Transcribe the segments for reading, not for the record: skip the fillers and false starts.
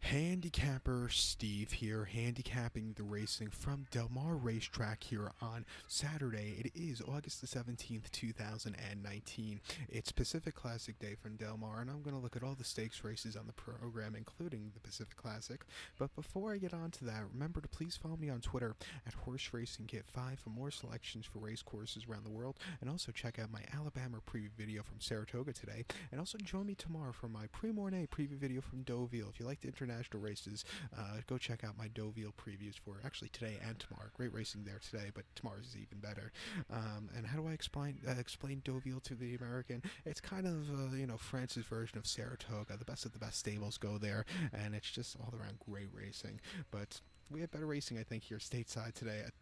Handicapper Steve here, handicapping the racing from Del Mar Racetrack here on Saturday. It is August the 17th, 2019. It's Pacific Classic Day from Del Mar, and I'm going to look at all the stakes races on the program, including the Pacific Classic. But before I get on to that, remember to please follow me on Twitter at Horse Racing Kit 5 for more selections for race courses around the world, and also check out my Alabama preview video from Saratoga today, and also join me tomorrow for my Pre-Mornay preview video from Deauville. If you like the international races, go check out my Deauville previews for actually today and tomorrow. Great racing there today, but tomorrow's is even better. And how do I explain Deauville to the American? It's kind of France's version of Saratoga. The best of the best stables go there, and it's just all around great racing. But we have better racing, I think, here stateside today at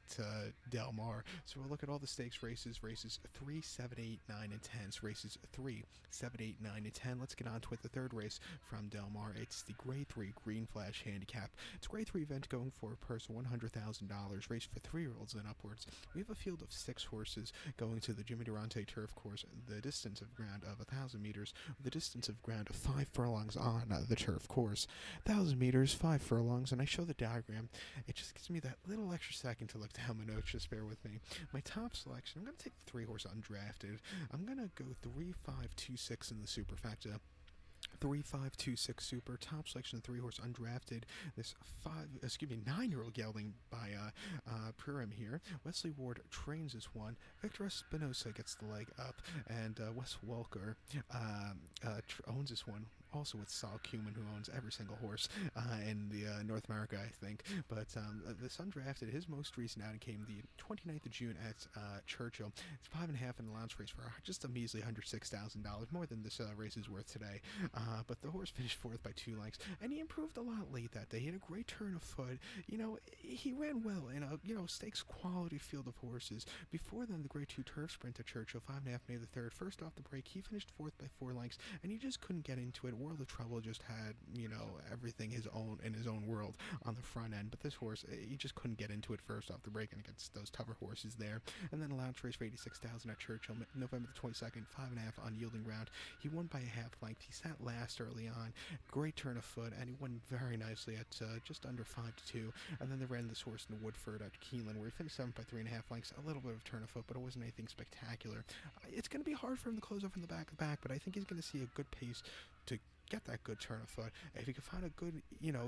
Del Mar. So we'll look at all the stakes races 3, 7, 8, 9, and 10. So races 3, 7, 8, 9, and 10. Let's get on to it. The third race from Del Mar. It's the Grade 3 Green Flash Handicap. It's a Grade 3 event going for a purse of $100,000, race for 3-year-olds and upwards. We have a field of 6 horses going to the Jimmy Durante turf course. The distance of ground of 1,000 meters, the distance of ground of 5 furlongs on the turf course. 1,000 meters, 5 furlongs, and I show the diagram. It just gives me that little extra second to look down my notes. Just bear with me. My top selection, I'm going to take the 3-horse undrafted. I'm going to go 3, 5, 2, 6 in the superfecta. 3, 5, 2, 6 super. Top selection, 3-horse undrafted. This 9-year-old gelding by Purim here. Wesley Ward trains this one. Victor Espinosa gets the leg up, and Wes Welker owns this one. Also with Saul Kuman, who owns every single horse in the North America, I think. But this undrafted, his most recent outing came the 29th of June at Churchill. It's 5.5 in the launch race for just a measly $106,000, more than this race is worth today. But the horse finished 4th by 2 lengths, and he improved a lot late that day. He had a great turn of foot. He ran well in a stakes quality field of horses. Before then, the Grade 2 turf sprint at Churchill, 5.5 May the 3rd. First off the break, he finished 4th by 4 lengths, and he just couldn't get into it. World of Trouble just had, everything his own in his own world on the front end. But this horse, he just couldn't get into it first off the break and against those tougher horses there. And then a launch race for 86,000 at Churchill, November the 22nd, 5.5 on yielding ground. He won by a half length. He sat last early on. Great turn of foot, and he won very nicely at just under 5-2. And then they ran this horse in Woodford at Keeneland, where he finished 7th by 3.5 lengths. A little bit of turn of foot, but it wasn't anything spectacular. It's going to be hard for him to close off in the back of the back, but I think he's going to see a good pace to get that good turn of foot. If he can find a good,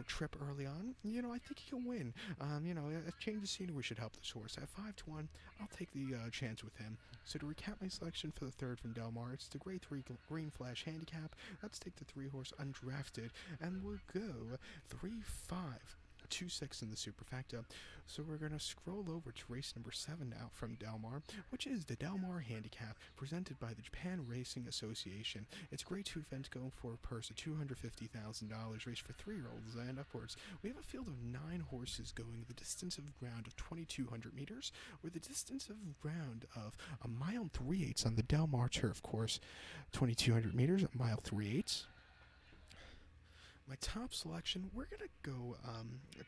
trip early on, I think he can win. A change of scenery should help this horse. At 5-1, I'll take the chance with him. So to recap my selection for the third from Del Mar, it's the Grade 3 Green Flash Handicap. Let's take the 3-horse undrafted, and we'll go 3, 5, 2, 6 in the superfecta. So we're going to scroll over to race number 7 now from Del Mar, which is the Del Mar Handicap, presented by the Japan Racing Association. It's a Grade 2 event going for a purse of $250,000, race for 3-year-olds and upwards. We have a field of 9 horses going the distance of ground of 2,200 meters, or the distance of ground of 1 mile 3/8 on the Del Mar turf course. 2,200 meters, 1 mile 3/8. My top selection, we're going to go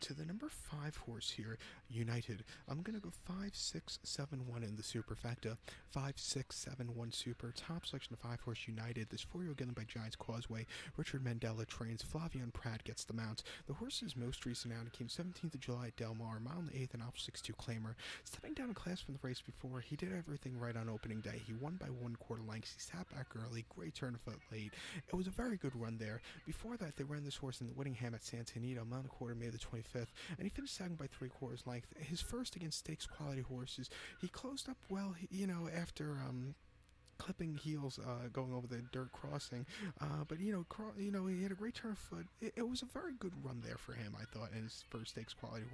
to the number 5 horse here, United. I'm going to go 5, 6, 7, 1 in the superfecta. 5, 6, 7, 1 super. Top selection of 5 horse United. This 4-year-old given by Giants Causeway. Richard Mandela trains. Flavian Pratt gets the mount. The horse's most recent outing came 17th of July at Del Mar, mile and 8th, and off 6-2 claimer. Stepping down a class from the race before, he did everything right on opening day. He won by 1/4 lengths. He sat back early. Great turn of foot late. It was a very good run there. Before that, they ran this horse in the Whittingham at Santa Anita, mile and a quarter, May the 25th, and he finished second by 3/4 length. His first against stakes quality horses. He closed up well, after clipping heels going over the dirt crossing, but he had a great turn of foot. It was a very good run there for him, I thought, in his first stakes quality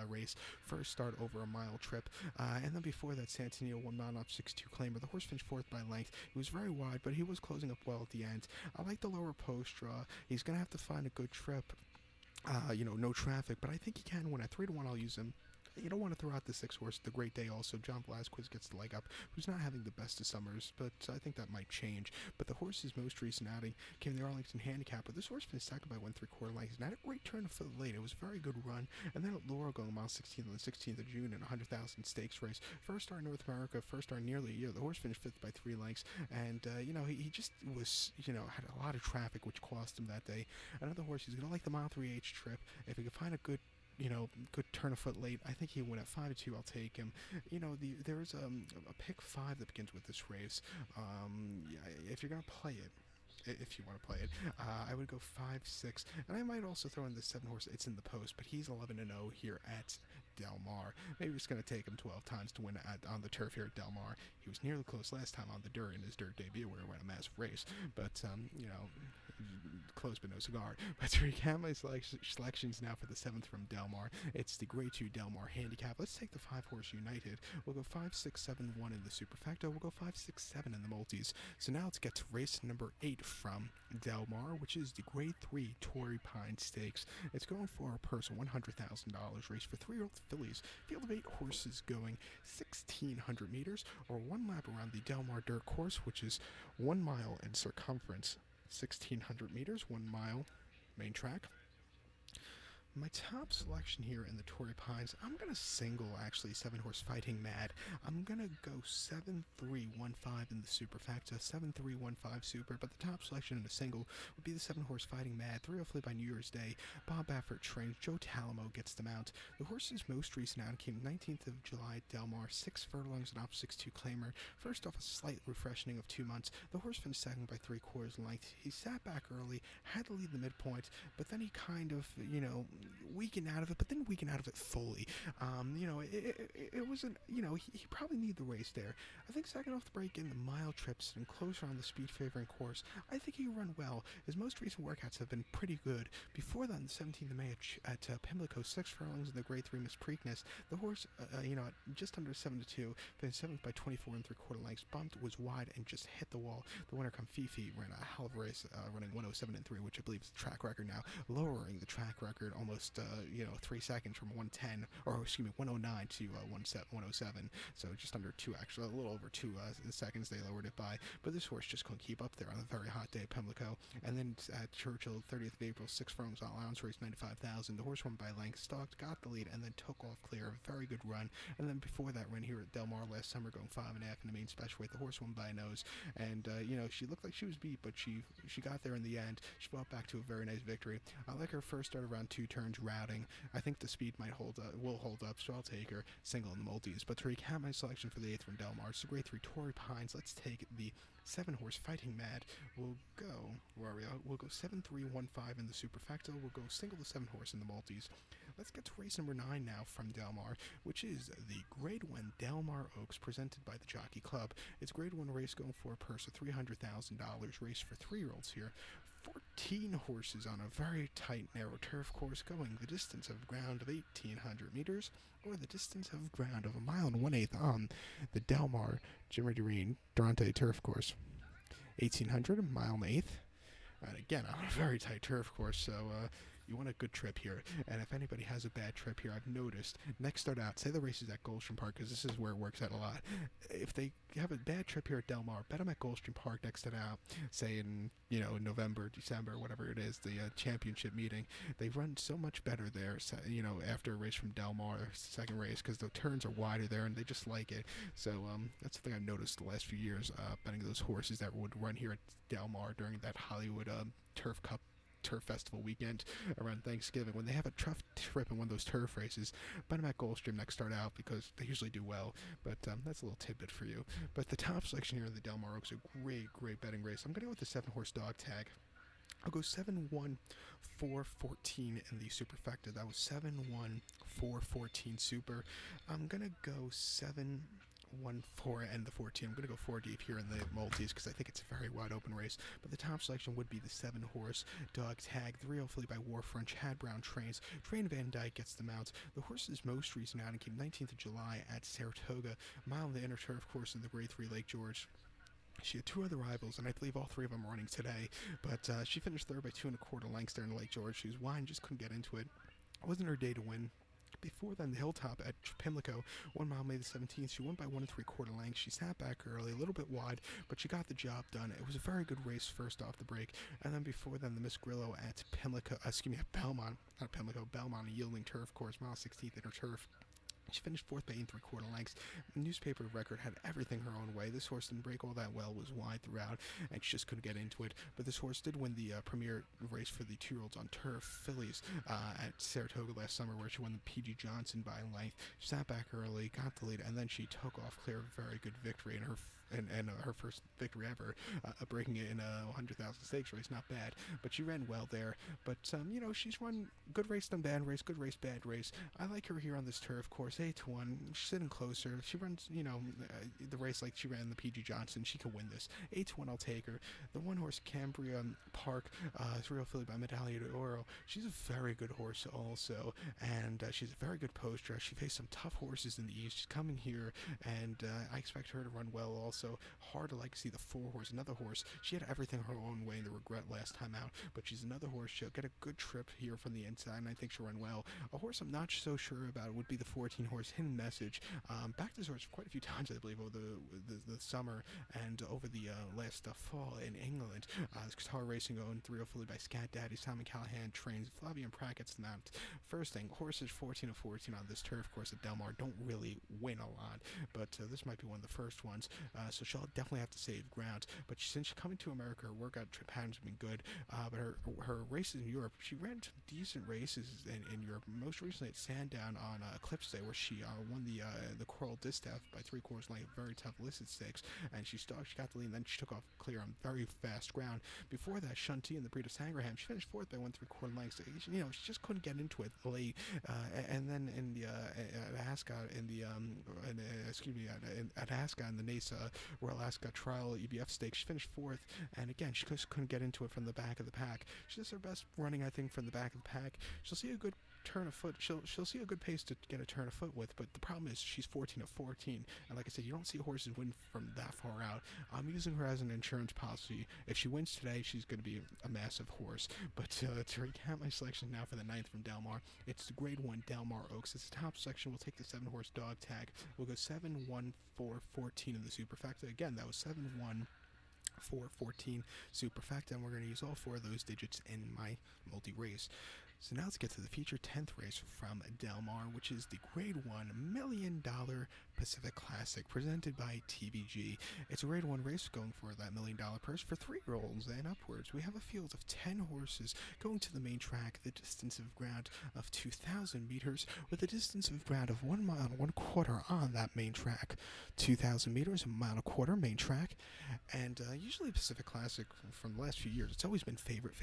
race. First start over a mile trip, and then before that, Santino won mile off 6-2 claimer. The horse finished 4th by length. He was very wide, but he was closing up well at the end. I like the lower post draw. He's gonna have to find a good trip. No traffic, but I think he can win. At 3-1, I'll use him. You don't want to throw out the 6 horse, the Great Day also. John Blasquez gets the leg up, who's not having the best of summers, but I think that might change. But the horse's most recent outing came the Arlington Handicap, but this horse finished second by 1 3/4 lengths, and had a great turn of foot late. It was a very good run, and then at Laurel going mile 16 on the 16th of June in a 100,000 stakes race. First star in North America, first star in nearly a year. The horse finished fifth by 3 lengths, and he just was, had a lot of traffic, which cost him that day. Another horse, he's gonna like the mile 3H trip. If he can find a good turn of foot late, I think he win at 5-2. I'll take him. There's a pick 5 that begins with this race. Yeah, if you're gonna play it, if you want to play it, I would go 5-6, and I might also throw in the 7 horse. It's in the post, but he's 11-0 here at Del Mar. Maybe it's going to take him 12 times to win on the turf here at Del Mar. He was nearly close last time on the dirt in his dirt debut, where he won a massive race, but close but no cigar. But to recap my selections now for the 7th from Del Mar, it's the Grade 2 Del Mar Handicap. Let's take the 5-horse United. We'll go 5-6-7-1 in the superfecta. We'll go 5-6-7 in the multis. So now let's get to race number 8 from Del Mar, which is the Grade 3 Torrey Pine Stakes. It's going for a purse of $100,000 race for 3-year-old fillies. Field of 8 horses going 1,600 meters, or 1 lap around the Del Mar dirt course, which is 1 mile in circumference. 1,600 meters, 1 mile, main track. My top selection here in the Torrey Pines, I'm going to single, actually, 7-horse Fighting Mad. I'm going to go 7-3-1-5 in the superfecta, 7-3-1-5 super, but the top selection in a single would be the 7-horse Fighting Mad, 3 hopefully by New Year's Day. Bob Baffert trains, Joe Talamo gets the mount. The horse's most recent outing came 19th of July at Del Mar, 6 furlongs and off 6-2 claimer. First off, a slight refreshing of 2 months. The horse finished second by 3/4 length. He sat back early, had to lead the midpoint, but then he kind of, weakened out of it, but didn't weaken out of it fully. It wasn't, he probably needed the race there. I think second off the break in the mile trips and closer on the speed favoring course, I think he can run well. His most recent workouts have been pretty good. Before that, on the 17th of May at Pimlico, 6 furlongs in the Grade 3 Miss Preakness, the horse, just under 7-2, finished 7th by 24 3/4 lengths, bumped, was wide, and just hit the wall. The winner, Fifi, ran a hell of a race, running 107-3, which I believe is the track record now, lowering the track record almost 3 seconds from 110, or excuse me, 109 to 107. So just under 2, actually, a little over 2 seconds they lowered it by. But this horse just couldn't keep up there on a very hot day at Pimlico. And then at Churchill, 30th of April, 6 furlongs on allowance race, 95,000. The horse won by length, stalked, got the lead, and then took off clear. A very good run. And then before that run here at Del Mar last summer, going 5.5 in the main special weight, the horse won by a nose. And she looked like she was beat, but she got there in the end. She fought back to a very nice victory. I like her first start around 2 turns routing. I think the speed will hold up, so I'll take her single in the multis. But to recap my selection for the 8th from Del Mar, it's the Grade 3 Torrey Pines. Let's take the 7-horse Fighting Mad. We'll go 7-3-1-5 in the superfecta. We'll go single the 7-horse in the multis. Let's get to race number 9 now from Del Mar, which is the Grade 1 Del Mar Oaks, presented by the Jockey Club. It's Grade 1 race going for a purse of $300,000, race for 3-year-olds here. 14 horses on a very tight, narrow turf course, going the distance of ground of 1,800 meters, or the distance of ground of 1 mile and 1/8 on the Del Mar Jimmy Doreen Durante turf course. 1,800, 1 mile and 1/8, and again on a very tight turf course, so you want a good trip here. And if anybody has a bad trip here, I've noticed, next start out, say the race is at Gulfstream Park, because this is where it works out a lot. If they have a bad trip here at Del Mar, bet them at Gulfstream Park next start out, say in, November, December, whatever it is, the championship meeting. They run so much better there, after a race from Del Mar, second race, because the turns are wider there, and they just like it. So that's the thing I've noticed the last few years, betting those horses that would run here at Del Mar during that Hollywood Turf Festival weekend around Thanksgiving, when they have a tough trip in one of those turf races. Bet them at Gulfstream next start out, because they usually do well. But that's a little tidbit for you. But the top selection here in the Del Mar Oaks, a great betting race. I'm going to go with the 7-horse dog tag. I'll go 7-1-4-14 in the superfecta. That was 7-1-4-14 super. I'm going to go 7-1-4 and the 14. I'm going to go 4 deep here in the multis, because I think it's a very wide open race. But the top selection would be the 7-horse dog tag. 3 hopefully by Warfront. Chad Brown trains. Train Van Dyke gets the mounts. The horse's most recent outing came 19th of July at Saratoga, mile in the inner turf course in the Grade 3 Lake George. She had 2 other rivals, and I believe all 3 of them are running today. But she finished third by 2 1/4 lengths there in Lake George. She was wide and just couldn't get into it. It wasn't her day to win. Before then, the Hilltop at Pimlico, 1 mile May the 17th. She won by 1 3/4 lengths. She sat back early, a little bit wide, but she got the job done. It was a very good race first off the break. And then before then, the Miss Grillo at at Belmont, not Pimlico, Belmont, a yielding turf course, mile 16th inner turf. She finished fourth by 8 3/4 lengths. The newspaper record had everything her own way. This horse didn't break all that well, was wide throughout, and she just couldn't get into it. But this horse did win the premier race for the 2-year-olds on turf fillies at Saratoga last summer, where she won the P.G. Johnson by a length. She sat back early, got the lead, and then she took off clear. Very good victory in her first victory ever, breaking it in a 100,000 stakes race. Not bad, but she ran well there. But she's run good race, then bad race, good race, bad race. I like her here on this turf course. 8-1. She's sitting closer. She runs, the race like she ran the P.G. Johnson. She could win this. 8-1. I'll take her. The one horse Cambria Park, 3-year-old filly by Medaglia d'Oro. She's a very good horse also, and she's a very good poster. She faced some tough horses in the East. She's coming here, and I expect her to run well also. Hard to see the 4-horse. Another horse. She had everything her own way in the Regret last time out, but she's another horse. She'll get a good trip here from the inside, and I think she'll run well. A horse I'm not so sure about would be the 14-horse Hidden Message. Backed this horse quite a few times, I believe, over the summer and over the last fall in England. Qatar Racing owned 3-year-old filly by Scat Daddy. Simon Callahan trains. Flavian Pratt gets the mount. First thing, horses 14-14 on this turf course at Del Mar don't really win a lot, but this might be one of the first ones, so she'll definitely have to save ground. But since she's coming to America, her workout patterns have been good, but her races in Europe, she ran some decent races in Europe. Most recently at Sandown on Eclipse Day, where she won the Coral Distaff by 3/4 length, very tough listed stakes, and she got the lead, and then she took off clear on very fast ground. Before that, Shanti in the Breed of Sangraham, she finished fourth by 1 3/4 lengths. She just couldn't get into it late, and then in the at Ascot at Ascot in the NACE Royal Ascot Trial EBF Stakes, she finished fourth, and again she just couldn't get into it from the back of the pack. She does her best running, I think, from the back of the pack. She'll see a good turn of foot. She'll see a good pace to get a turn of foot with, but the problem is she's 14-14, and like I said, you don't see horses win from that far out. I'm using her as an insurance policy. If she wins today, she's going to be a massive horse. But to recap my selection now for the 9th from Del Mar, it's the Grade 1 Del Mar Oaks. It's the top section. We'll take the 7-horse dog tag. We'll go 7-1-4-14 in the superfecta. Again, that was 7-1-4-14 superfecta, and we're going to use all 4 of those digits in my multi-race. So now let's get to the feature 10th race from Del Mar, which is the Grade 1 $1 Million Pacific Classic presented by TBG. It's a Grade 1 race going for that $1 million purse for 3-year-olds and upwards. We have a field of 10 horses going to the main track, the distance of ground of 2,000 meters, with a distance of ground of 1 mile and 1/4 on that main track. 2,000 meters, 1 mile and 1/4 main track, and usually Pacific Classic from the last few years, it's always been favorite.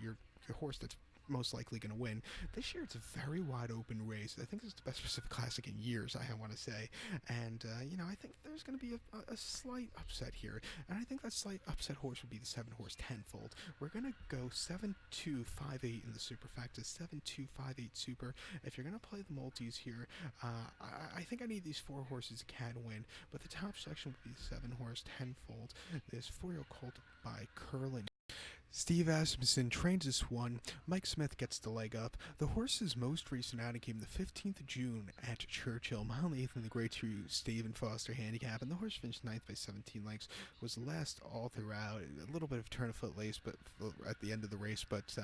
Your horse that's most likely going to win. This year it's a very wide open race. I think this is the best Pacific Classic in years, I want to say. And, I think there's going to be a slight upset here. And I think that slight upset horse would be the 7-horse Tenfold. We're going to go 7-2-5-8 in the superfecta, 7-2-5-8 super. If you're going to play the multis here, I think I need these 4 horses can win. But the top section would be the 7-horse Tenfold. This 4-year-old colt by Curlin. Steve Asmussen trains this one. Mike Smith gets the leg up. The horse's most recent outing came the 15th of June at Churchill, mile 8th in the Grade 2 Stephen Foster Handicap, and the horse finished 9th by 17 lengths, was last all throughout. A little bit of turn of foot lace but at the end of the race, but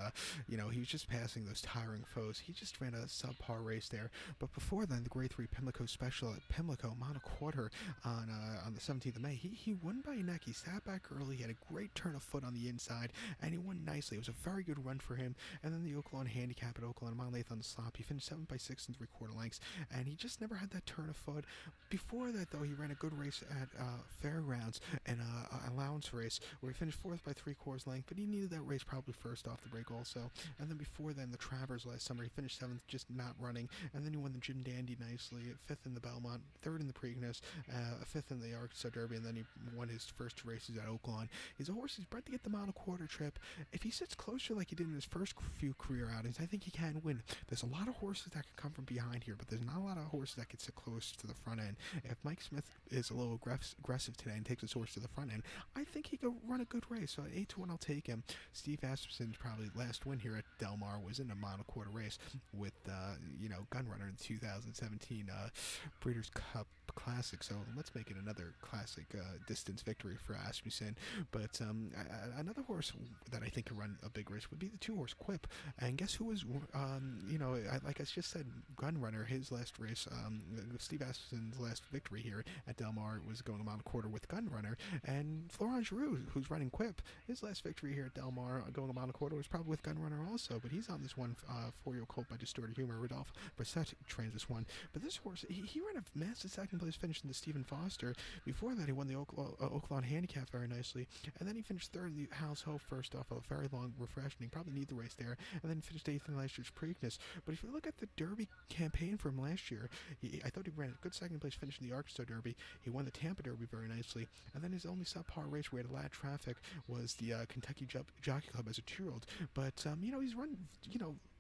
he was just passing those tiring foes. He just ran a subpar race there. But before then, the Grade 3 Pimlico Special at Pimlico, mile and a quarter on the 17th of May. He won by a neck. He sat back early. He had a great turn of foot on the inside, and he won nicely. It was a very good run for him. And then the Oaklawn Handicap at Oaklawn, mile 8th on the slop. He finished 7 by 6 3/4 lengths, and he just never had that turn of foot. Before that, though, he ran a good race at Fairgrounds and allowance race where he finished 4th by 3/4 length, but he needed that race probably first off the break also. And then before then, the Travers last summer, he finished 7th, just not running. And then he won the Jim Dandy nicely, 5th in the Belmont, 3rd in the Preakness, 5th in the Arkansas Derby, and then he won his first 2 races at Oaklawn. He's a horse he's bred to get the mile and a quarter trail. trip. If he sits closer like he did in his first few career outings, I think he can win. There's a lot of horses that can come from behind here, but there's not a lot of horses that can sit close to the front end. If Mike Smith is a little aggressive today and takes his horse to the front end, I think he could run a good race. So 8-1, I'll take him. Steve Asmussen's probably last win here at Del Mar was in a mile quarter race with Gunrunner in 2017 Breeders' Cup Classic. So let's make it another classic distance victory for Asmussen. But another horse that I think could run a big race would be the 2-horse Quip. And guess who was, like I just said, Gunrunner, his last race, Steve Asmussen's last victory here at Del Mar was going a mile and a quarter with Gunrunner. And Florent Giroux, who's running Quip, his last victory here at Del Mar going a mile and a quarter was probably with Gunrunner also. But he's on this one 4-year colt by Distorted Humor. Rodolphe Brissett trains this one. But this horse, he ran a massive second place finish in the Stephen Foster. Before that, he won the Oaklawn Handicap very nicely. And then he finished third in the House Hope first off a very long refreshing. Probably need the race there. And then finished 8th in last year's Preakness. But if you look at the Derby campaign from last year, I thought he ran a good second place finish in the Arkansas Derby. He won the Tampa Derby very nicely. And then his only subpar race where he had a lot of traffic was the Kentucky Jockey Club as a 2-year-old. But, he's run,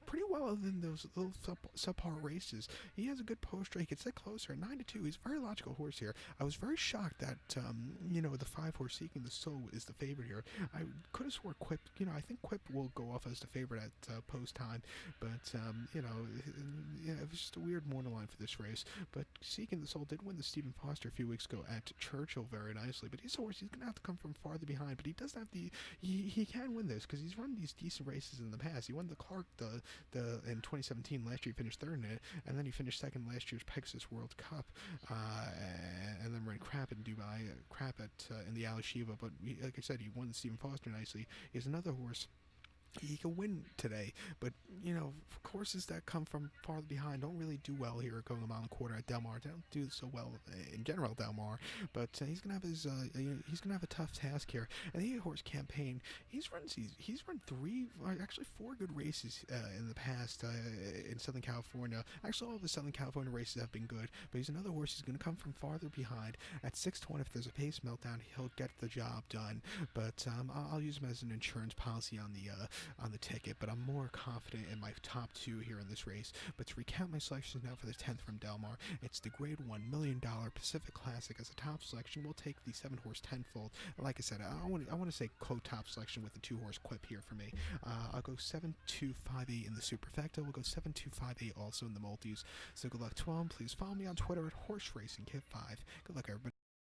pretty well other than those little subpar races. He has a good poster. He can sit closer. 9-2. He's a very logical horse here. I was very shocked that, the 5-horse Seeking the Soul is the favorite here. I could have swore Quip, I think Quip will go off as the favorite at post time. But, it was just a weird morning line for this race. But Seeking the Soul did win the Stephen Foster a few weeks ago at Churchill very nicely. But he's a horse, he's going to have to come from farther behind. But he does have he can win this because he's run these decent races in the past. He won the Clark, in 2017. Last year he finished third in it, and then he finished second last year's Pegasus World Cup, and then ran crap in Dubai, in the Al Shiva. But like I said, he won the Stephen Foster nicely. He's another horse. He can win today, but horses that come from farther behind don't really do well here going a mile and a quarter at Del Mar. They don't do so well in general at Del Mar, but he's gonna have a tough task here. And the 8-horse Campaign, he's run 4 good races in the past in Southern California. Actually, all of the Southern California races have been good, but he's another horse. He's gonna come from farther behind at 6-1. If there's a pace meltdown, he'll get the job done. But I'll use him as an insurance policy on the ticket, but I'm more confident in my top 2 here in this race. But to recount my selections now for the 10th from Del Mar, it's the Grade 1 $1 Million Pacific Classic as a top selection. We'll take the 7-horse Tenfold. Like I said, I want to say quote top selection with the 2-horse Quip here for me. I'll go 7-2-5-8 in the superfecta. We'll go 7-2-5-8 also in the multis. So good luck to all. Please follow me on Twitter at Horse Racing Kit 5. Good luck, everybody.